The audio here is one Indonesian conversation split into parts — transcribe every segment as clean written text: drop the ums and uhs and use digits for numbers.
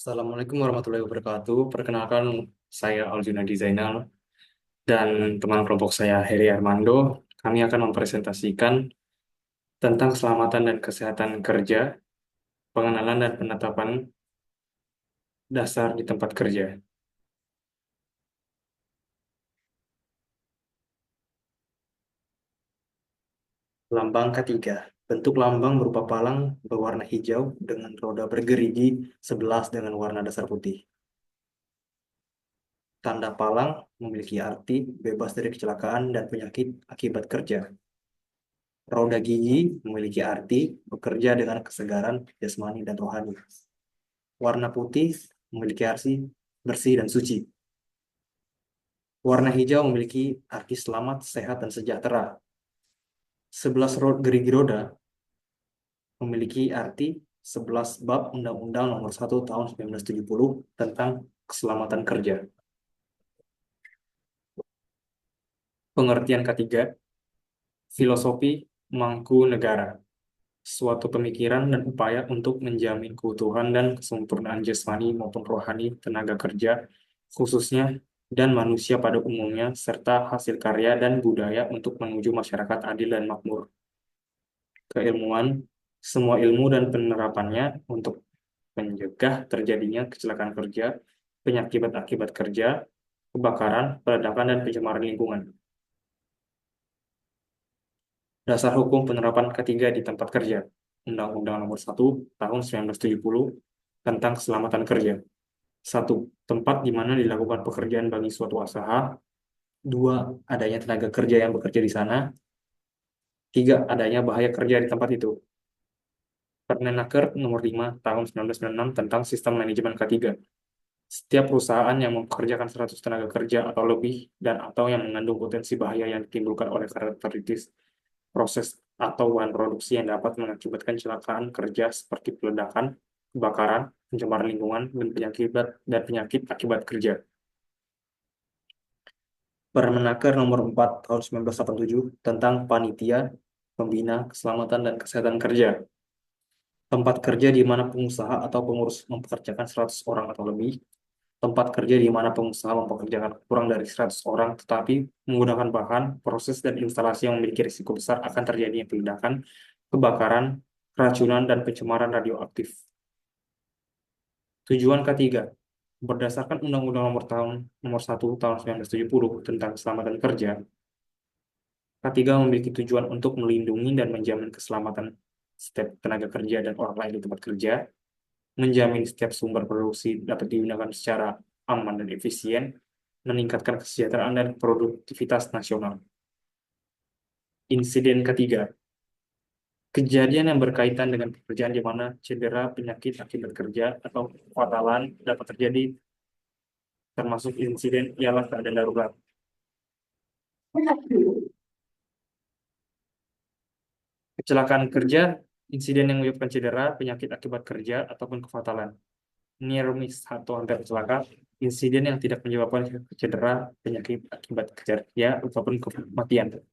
Assalamualaikum warahmatullahi wabarakatuh. Perkenalkan, saya Aljuna Zainal dan teman kelompok saya Heri Armando. Kami akan mempresentasikan tentang keselamatan dan kesehatan kerja, pengenalan dan penetapan dasar di tempat kerja. Lambang ketiga. Bentuk lambang berupa palang berwarna hijau dengan roda bergerigi 11 dengan warna dasar putih. Tanda palang memiliki arti bebas dari kecelakaan dan penyakit akibat kerja. Roda gigi memiliki arti bekerja dengan kesegaran jasmani dan rohani. Warna putih memiliki arti bersih dan suci. Warna hijau memiliki arti selamat, sehat, dan sejahtera. 11 gerigi roda memiliki arti 11 bab Undang-Undang Nomor 1 Tahun 1970 tentang keselamatan kerja. Pengertian ketiga, filosofi Mangkunegara. Suatu pemikiran dan upaya untuk menjamin keutuhan dan kesempurnaan jasmani maupun rohani tenaga kerja, khususnya dan manusia pada umumnya, serta hasil karya dan budaya untuk menuju masyarakat adil dan makmur. Keilmuan, semua ilmu dan penerapannya untuk mencegah terjadinya kecelakaan kerja, penyakit akibat kerja, kebakaran, peledakan, dan pencemaran lingkungan. Dasar hukum penerapan ketiga di tempat kerja. Undang-Undang Nomor 1 Tahun 1970 tentang keselamatan kerja. 1. Tempat di mana dilakukan pekerjaan bagi suatu usaha. 2. Adanya tenaga kerja yang bekerja di sana. 3. Adanya bahaya kerja di tempat itu. Permenaker Nomor 5 Tahun 1996 tentang Sistem Manajemen K3. Setiap perusahaan yang mempekerjakan 100 tenaga kerja atau lebih dan atau yang mengandung potensi bahaya yang ditimbulkan oleh karakteristik proses atau bahan produksi yang dapat mengakibatkan kecelakaan kerja seperti peledakan, kebakaran, pencemaran lingkungan, dan penyakit akibat kerja. Permenaker Nomor 4 Tahun 1987 tentang Panitia Pembina Keselamatan dan Kesehatan Kerja. Tempat kerja di mana pengusaha atau pengurus mempekerjakan 100 orang atau lebih. Tempat kerja di mana pengusaha mempekerjakan kurang dari 100 orang tetapi menggunakan bahan, proses, dan instalasi yang memiliki risiko besar akan terjadinya peledakan, kebakaran, keracunan, dan pencemaran radioaktif. Tujuan ketiga, berdasarkan Undang-Undang Nomor 1 Tahun 1970 tentang keselamatan kerja, K3 memiliki tujuan untuk melindungi dan menjamin keselamatan setiap tenaga kerja dan orang lain di tempat kerja, menjamin setiap sumber produksi dapat digunakan secara aman dan efisien, meningkatkan kesejahteraan dan produktivitas nasional. Insiden ketiga, kejadian yang berkaitan dengan pekerjaan di mana cedera, penyakit akibat kerja, atau kefatalan dapat terjadi, termasuk insiden ialah keadaan darurat. Kecelakaan kerja, insiden yang menyebabkan cedera, penyakit akibat kerja, ataupun kefatalan. Near miss atau hampir celaka, insiden yang tidak menyebabkan cedera, penyakit akibat kerja, ataupun kematian.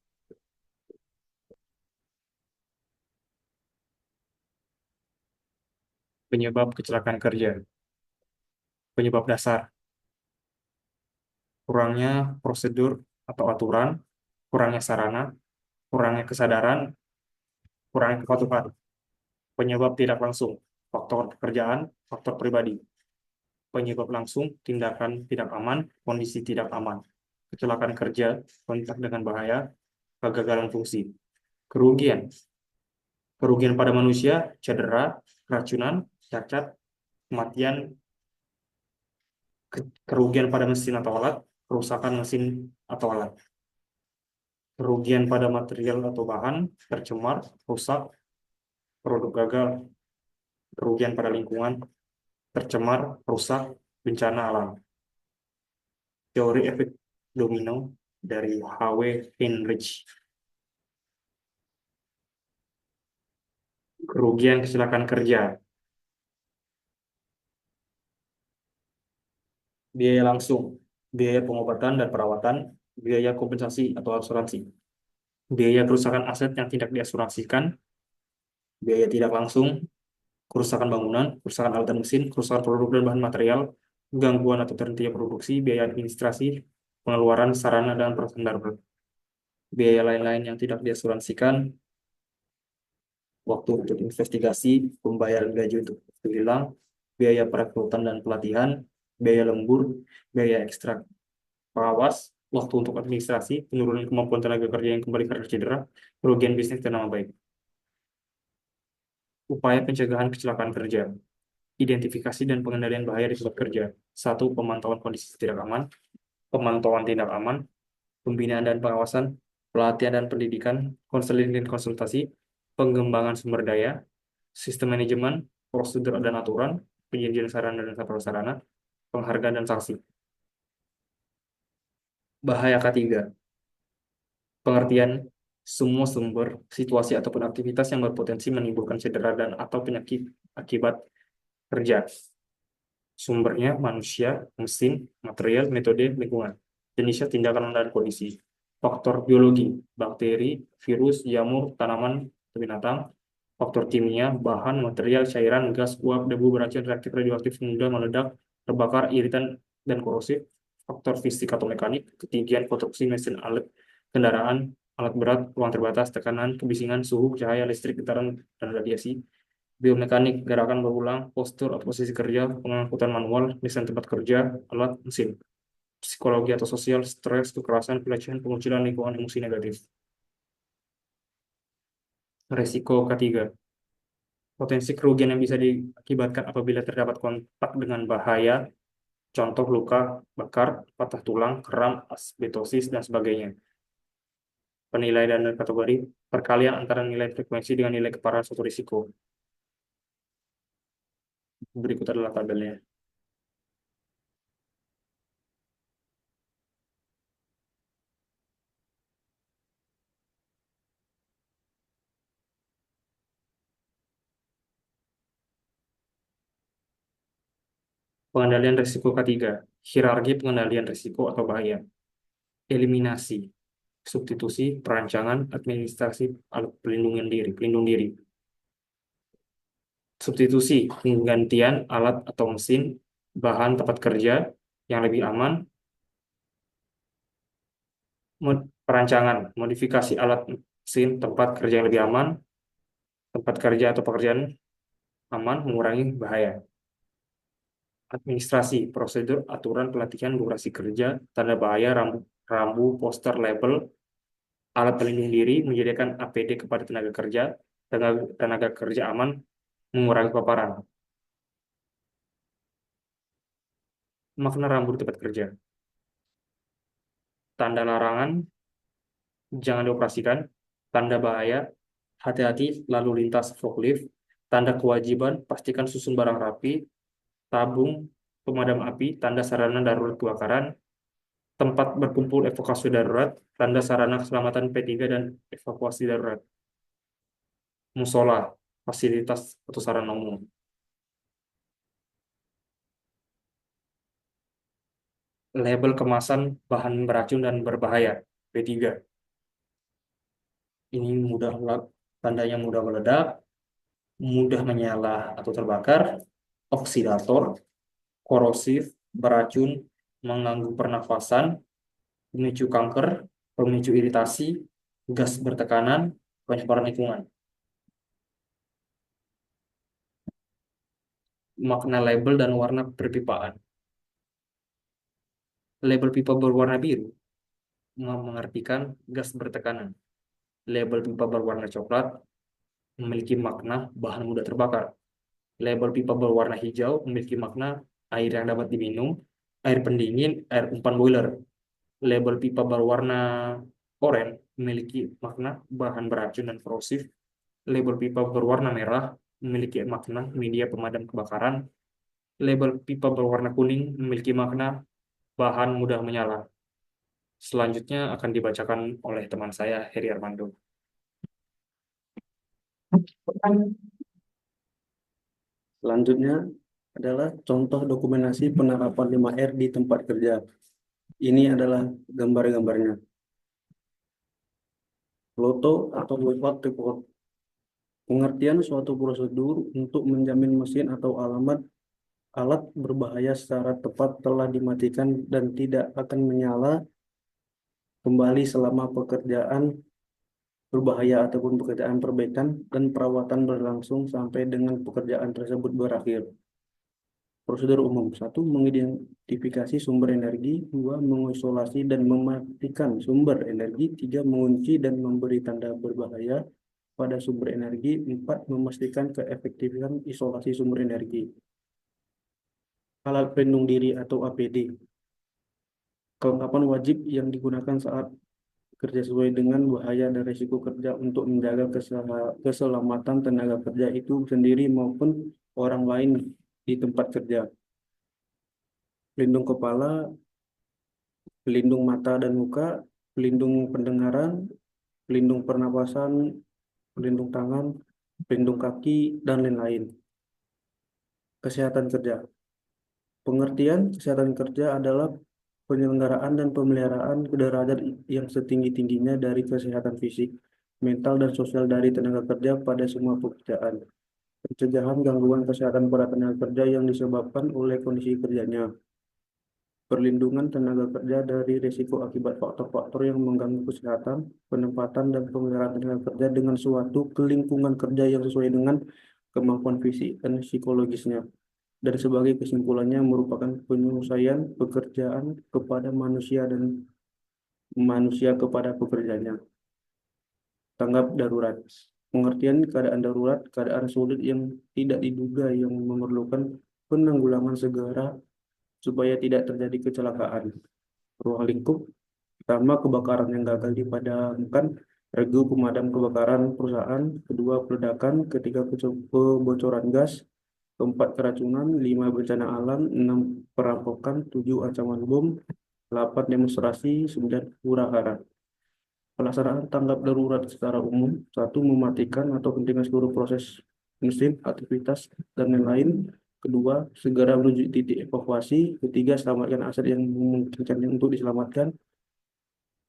Penyebab kecelakaan kerja, penyebab dasar, kurangnya prosedur atau aturan, kurangnya sarana, kurangnya kesadaran, kurangnya kepatuhan. Penyebab tidak langsung, faktor pekerjaan, faktor pribadi. Penyebab langsung, tindakan tidak aman, kondisi tidak aman. Kecelakaan kerja, kontak dengan bahaya, kegagalan fungsi. Kerugian, kerugian pada manusia, cedera, keracunan, cacat, kematian, kerugian pada mesin atau alat, kerusakan mesin atau alat. Kerugian pada material atau bahan, tercemar, rusak, produk gagal, kerugian pada lingkungan, tercemar, rusak, bencana alam. Teori efek domino dari H.W. Heinrich. Kerugian kecelakaan kerja, biaya langsung, biaya pengobatan dan perawatan, biaya kompensasi atau asuransi, biaya kerusakan aset yang tidak diasuransikan, biaya tidak langsung, kerusakan bangunan, kerusakan alat dan mesin, kerusakan produk dan bahan material, gangguan atau terhentinya produksi, biaya administrasi, pengeluaran sarana dan peralatan darurat. Biaya lain-lain yang tidak diasuransikan, waktu untuk investigasi, pembayaran gaji untuk hilang, biaya perekrutan dan pelatihan, biaya lembur, biaya ekstra pengawas, waktu untuk administrasi, penurunan kemampuan tenaga kerja yang kembali karena cedera, kerugian bisnis dan nama baik. Upaya pencegahan kecelakaan kerja, identifikasi dan pengendalian bahaya di tempat kerja. Satu, pemantauan kondisi tidak aman, pemantauan tindak aman, pembinaan dan pengawasan, pelatihan dan pendidikan, konseling dan konsultasi, pengembangan sumber daya, sistem manajemen, prosedur dan aturan, penyajian sarana dan prasarana, penghargaan dan sanksi. Bahaya ketiga, pengertian semua sumber, situasi ataupun aktivitas yang berpotensi menimbulkan cedera dan atau penyakit akibat kerja. Sumbernya manusia, mesin, material, metode, lingkungan. Jenisnya tindakan dan kondisi. Faktor biologi, bakteri, virus, jamur, tanaman, binatang. Faktor kimia, bahan, material, cairan, gas, uap, debu, beracun, reaktif, radioaktif, mudah meledak, terbakar, iritan, dan korosif. Faktor fisik atau mekanik, ketinggian, konstruksi, mesin, alat, kendaraan, alat berat, ruang terbatas, tekanan, kebisingan, suhu, cahaya, listrik, getaran, dan radiasi. Biomekanik, gerakan berulang, postur atau posisi kerja, pengangkutan manual, desain tempat kerja, alat, mesin. Psikologi atau sosial, stres, kekerasan, pelecehan, pengucilan lingkungan, emosi negatif. Resiko ketiga, potensi kerugian yang bisa diakibatkan apabila terdapat kontak dengan bahaya, contoh luka, bakar, patah tulang, keram, asbestosis, dan sebagainya. Penilaian dan kategori, perkalian antara nilai frekuensi dengan nilai keparahan suatu risiko. Berikut adalah tabelnya. Pengendalian risiko ketiga, hierarki pengendalian risiko atau bahaya. Eliminasi, substitusi, perancangan, administrasi, alat pelindung diri. Substitusi, penggantian alat atau mesin, bahan tempat kerja yang lebih aman. Perancangan, modifikasi alat mesin tempat kerja yang lebih aman, tempat kerja atau pekerjaan aman, mengurangi bahaya. Administrasi, prosedur, aturan, pelatihan, durasi kerja, tanda bahaya, rambu, poster, label, alat pelindung diri, menyediakan APD kepada tenaga kerja, tenaga kerja aman, mengurangi paparan. Makna rambu di tempat kerja. Tanda larangan, jangan dioperasikan. Tanda bahaya, hati-hati lalu lintas forklift. Tanda kewajiban, pastikan susun barang rapi. Tabung pemadam api, tanda sarana darurat kebakaran. Tempat berkumpul evakuasi darurat, tanda sarana keselamatan P3 dan evakuasi darurat. Musola, fasilitas atau sarana umum. Label kemasan bahan beracun dan berbahaya, P3. Ini tandanya mudah meledak, mudah menyala atau terbakar, oksidator, korosif, beracun, mengganggu pernafasan, pemicu kanker, pemicu iritasi, gas bertekanan, pencemaran lingkungan. Makna label dan warna perpipaan. Label pipa berwarna biru mengartikan gas bertekanan. Label pipa berwarna coklat memiliki makna bahan mudah terbakar. Label pipa berwarna hijau memiliki makna air yang dapat diminum, air pendingin, air umpan boiler. Label pipa berwarna oranye memiliki makna bahan beracun dan korosif. Label pipa berwarna merah memiliki makna media pemadam kebakaran. Label pipa berwarna kuning memiliki makna bahan mudah menyala. Selanjutnya akan dibacakan oleh teman saya, Heri Armando. Selanjutnya adalah contoh dokumentasi penerapan 5R di tempat kerja. Ini adalah gambar-gambarnya. Foto atau without report. Pengertian suatu prosedur untuk menjamin mesin atau alat berbahaya secara tepat telah dimatikan dan tidak akan menyala kembali selama pekerjaan berbahaya ataupun pekerjaan perbaikan dan perawatan berlangsung sampai dengan pekerjaan tersebut berakhir. Prosedur umum. Satu, mengidentifikasi sumber energi. Dua, mengisolasi dan mematikan sumber energi. Tiga, mengunci dan memberi tanda berbahaya pada sumber energi. Empat, memastikan keefektifan isolasi sumber energi. Alat pelindung diri atau APD. Kelengkapan wajib yang digunakan saat kerja sesuai dengan bahaya dan risiko kerja untuk menjaga keselamatan tenaga kerja itu sendiri maupun orang lain di tempat kerja. Pelindung kepala, pelindung mata dan muka, pelindung pendengaran, pelindung pernapasan, pelindung tangan, pelindung kaki, dan lain-lain. Kesehatan kerja. Pengertian kesehatan kerja adalah penyelenggaraan dan pemeliharaan derajat yang setinggi-tingginya dari kesehatan fisik, mental, dan sosial dari tenaga kerja pada semua pekerjaan. Pencegahan gangguan kesehatan pada tenaga kerja yang disebabkan oleh kondisi kerjanya. Perlindungan tenaga kerja dari risiko akibat faktor-faktor yang mengganggu kesehatan, penempatan, dan pemeliharaan tenaga kerja dengan suatu lingkungan kerja yang sesuai dengan kemampuan fisik dan psikologisnya. Dan sebagai kesimpulannya merupakan penyelesaian pekerjaan kepada manusia dan manusia kepada pekerjanya. Tanggap darurat. Pengertian keadaan darurat, keadaan sulit yang tidak diduga yang memerlukan penanggulangan segera supaya tidak terjadi kecelakaan. Ruang lingkup. Pertama, kebakaran yang gagal dipadamkan. Regu pemadam kebakaran perusahaan. Kedua, peledakan. Ketiga, kebocoran gas. Keempat, keracunan. Lima, bencana alam. Enam, perampokan. Tujuh, ancaman bom. Delapan, demonstrasi. Sembilan, hura-hara. Pelaksanaan tanggap darurat secara umum. Satu, mematikan atau hentikan seluruh proses mesin, aktivitas, dan lain-lain. Kedua, segera menuju titik evakuasi. Ketiga, selamatkan aset yang memungkinkan untuk diselamatkan.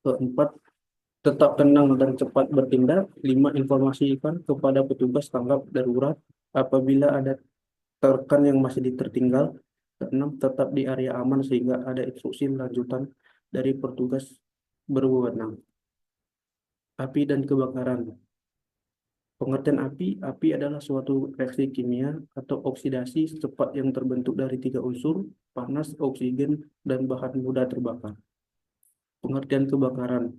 Keempat, tetap tenang dan cepat bertindak. Lima, informasikan kepada petugas tanggap darurat apabila ada rekan yang masih tertinggal. Keenam, tetap di area aman sehingga ada instruksi lanjutan dari petugas berwenang. Api dan kebakaran. Pengertian api, api adalah suatu reaksi kimia atau oksidasi cepat yang terbentuk dari tiga unsur, panas, oksigen, dan bahan mudah terbakar. Pengertian kebakaran,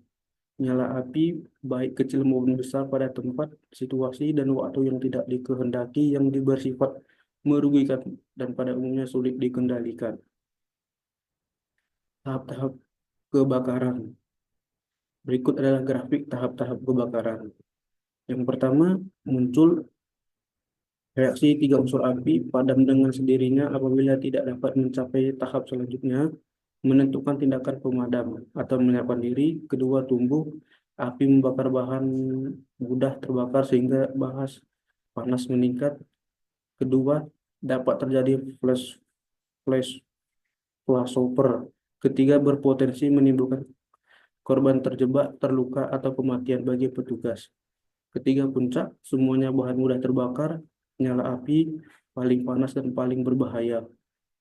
nyala api baik kecil maupun besar pada tempat, situasi, dan waktu yang tidak dikehendaki yang bersifat merugikan dan pada umumnya sulit dikendalikan. Tahap-tahap kebakaran. Berikut adalah grafik tahap-tahap kebakaran. Yang pertama, muncul reaksi tiga unsur api padam dengan sendirinya apabila tidak dapat mencapai tahap selanjutnya, menentukan tindakan pemadam atau menyiapkan diri. Kedua, tumbuh api membakar bahan mudah terbakar sehingga panas meningkat. Kedua, dapat terjadi flash flashover. Ketiga, berpotensi menimbulkan korban terjebak, terluka, atau kematian bagi petugas. Ketiga, puncak, semuanya bahan mudah terbakar, nyala api, paling panas dan paling berbahaya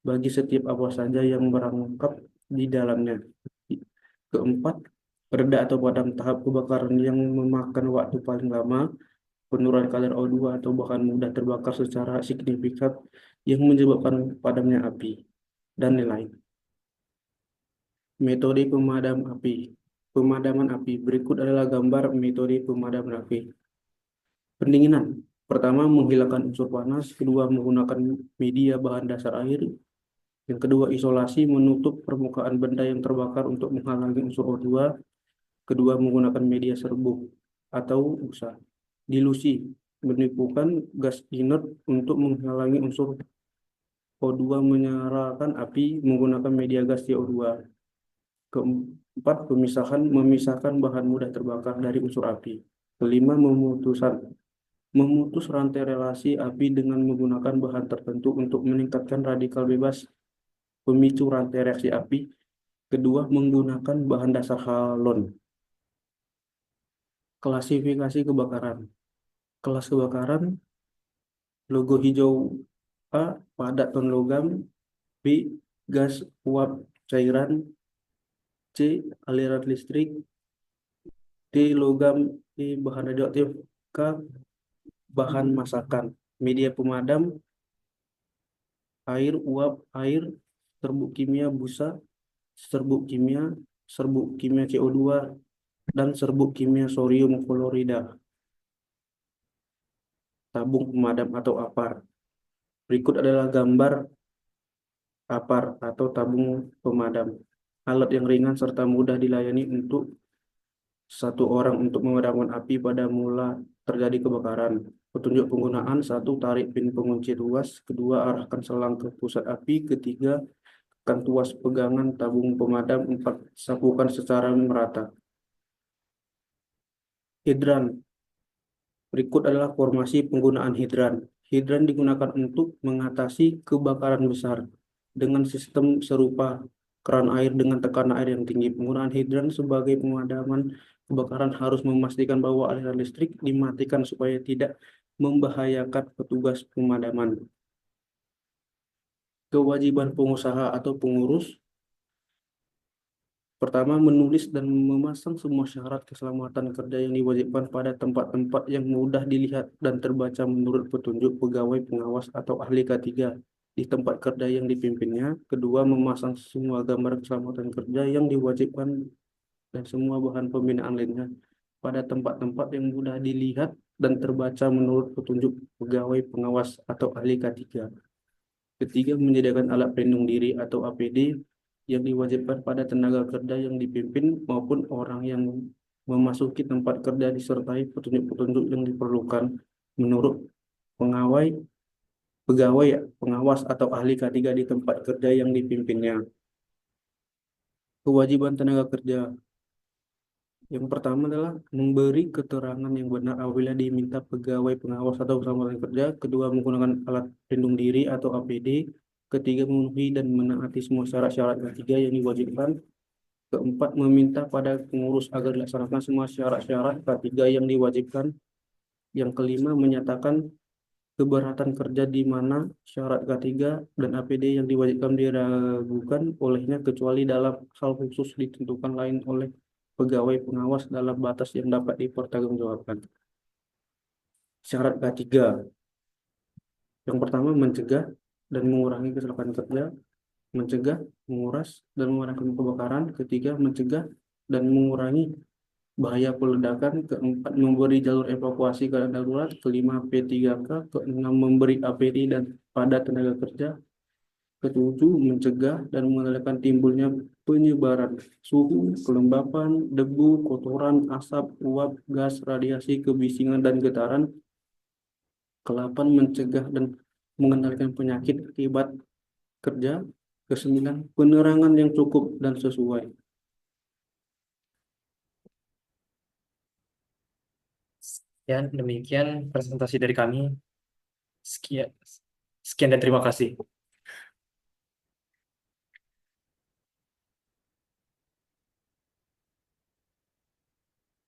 bagi setiap apa saja yang merangkap di dalamnya. Keempat, reda atau padam tahap kebakaran yang memakan waktu paling lama, penurunan kadar O2 atau bahan mudah terbakar secara signifikan yang menyebabkan padamnya api, dan lain-lain. Metode pemadam api. Pemadaman api. Berikut adalah gambar metode pemadaman api. Pendinginan. Pertama, menghilangkan unsur panas. Kedua, menggunakan media bahan dasar air. Yang kedua, isolasi, menutup permukaan benda yang terbakar untuk menghalangi unsur O2. Kedua, menggunakan media serbuk atau busa. Dilusi, meniupkan gas inert untuk menghalangi unsur O2 menyalakan api menggunakan media gas CO2. Keempat, memisahkan bahan mudah terbakar dari unsur api. Kelima, memutus rantai relasi api dengan menggunakan bahan tertentu untuk meningkatkan radikal bebas pemicu rantai reaksi api. Kedua, menggunakan bahan dasar halon. Klasifikasi kebakaran. Kelas kebakaran, logo hijau A, padat non logam, B, gas uap cairan, C, aliran listrik, D, logam, E, bahan radioaktif, K, bahan masakan. Media pemadam, air, uap, air, serbuk kimia, busa, serbuk kimia CO2, dan serbuk kimia sodium klorida. Tabung pemadam atau APAR. Berikut adalah gambar APAR atau tabung pemadam. Alat yang ringan serta mudah dilayani untuk satu orang untuk memadamkan api pada mula terjadi kebakaran. Petunjuk penggunaan: satu, tarik pin pengunci tuas; kedua, arahkan selang ke pusat api; ketiga, tekan tuas pegangan tabung pemadam; empat, sapukan secara merata. Hidran. Berikut adalah formasi penggunaan hidran. Hidran digunakan untuk mengatasi kebakaran besar dengan sistem serupa keran air dengan tekanan air yang tinggi. Penggunaan hidran sebagai pemadaman kebakaran harus memastikan bahwa aliran listrik dimatikan supaya tidak membahayakan petugas pemadaman. Kewajiban pengusaha atau pengurus: pertama, menulis dan memasang semua syarat keselamatan kerja yang diwajibkan pada tempat-tempat yang mudah dilihat dan terbaca menurut petunjuk pegawai pengawas atau ahli K3 di tempat kerja yang dipimpinnya. Kedua, memasang semua gambar keselamatan kerja yang diwajibkan dan semua bahan pembinaan lainnya pada tempat-tempat yang mudah dilihat dan terbaca menurut petunjuk pegawai pengawas atau ahli K3. Ketiga, menyediakan alat pelindung diri atau APD yang diwajibkan pada tenaga kerja yang dipimpin maupun orang yang memasuki tempat kerja disertai petunjuk-petunjuk yang diperlukan menurut pengawai, pegawai, pengawas atau ahli K3 di tempat kerja yang dipimpinnya. Kewajiban tenaga kerja. Yang pertama adalah memberi keterangan yang benar apabila diminta pegawai pengawas atau keselamatan kerja. Kedua, menggunakan alat pelindung diri atau APD. Ketiga, memenuhi dan menaati semua syarat-syarat. Ketiga, yang diwajibkan. Keempat, meminta pada pengurus agar dilaksanakan semua syarat-syarat. Ketiga, yang diwajibkan. Yang kelima, menyatakan keberatan kerja di mana syarat K3 dan APD yang diwajibkan diragukan olehnya kecuali dalam hal khusus ditentukan lain oleh pegawai pengawas dalam batas yang dapat dipertanggungjawabkan. Syarat K3. Yang pertama, mencegah dan mengurangi kecelakaan kerja. Mencegah, menguras, dan mengurangi kebakaran. Ketiga, mencegah dan mengurangi bahaya peledakan. Keempat, memberi jalur evakuasi keadaan darurat. Kelima, P3K. Keenam, memberi APD dan pada tenaga kerja. Ketujuh, mencegah dan mengendalikan timbulnya penyebaran suhu, kelembapan, debu, kotoran, asap, uap, gas, radiasi, kebisingan, dan getaran. Kedelapan, mencegah dan mengendalikan penyakit akibat kerja. Kesembilan, penerangan yang cukup dan sesuai. Sekian, demikian presentasi dari kami. Sekian, sekian dan terima kasih.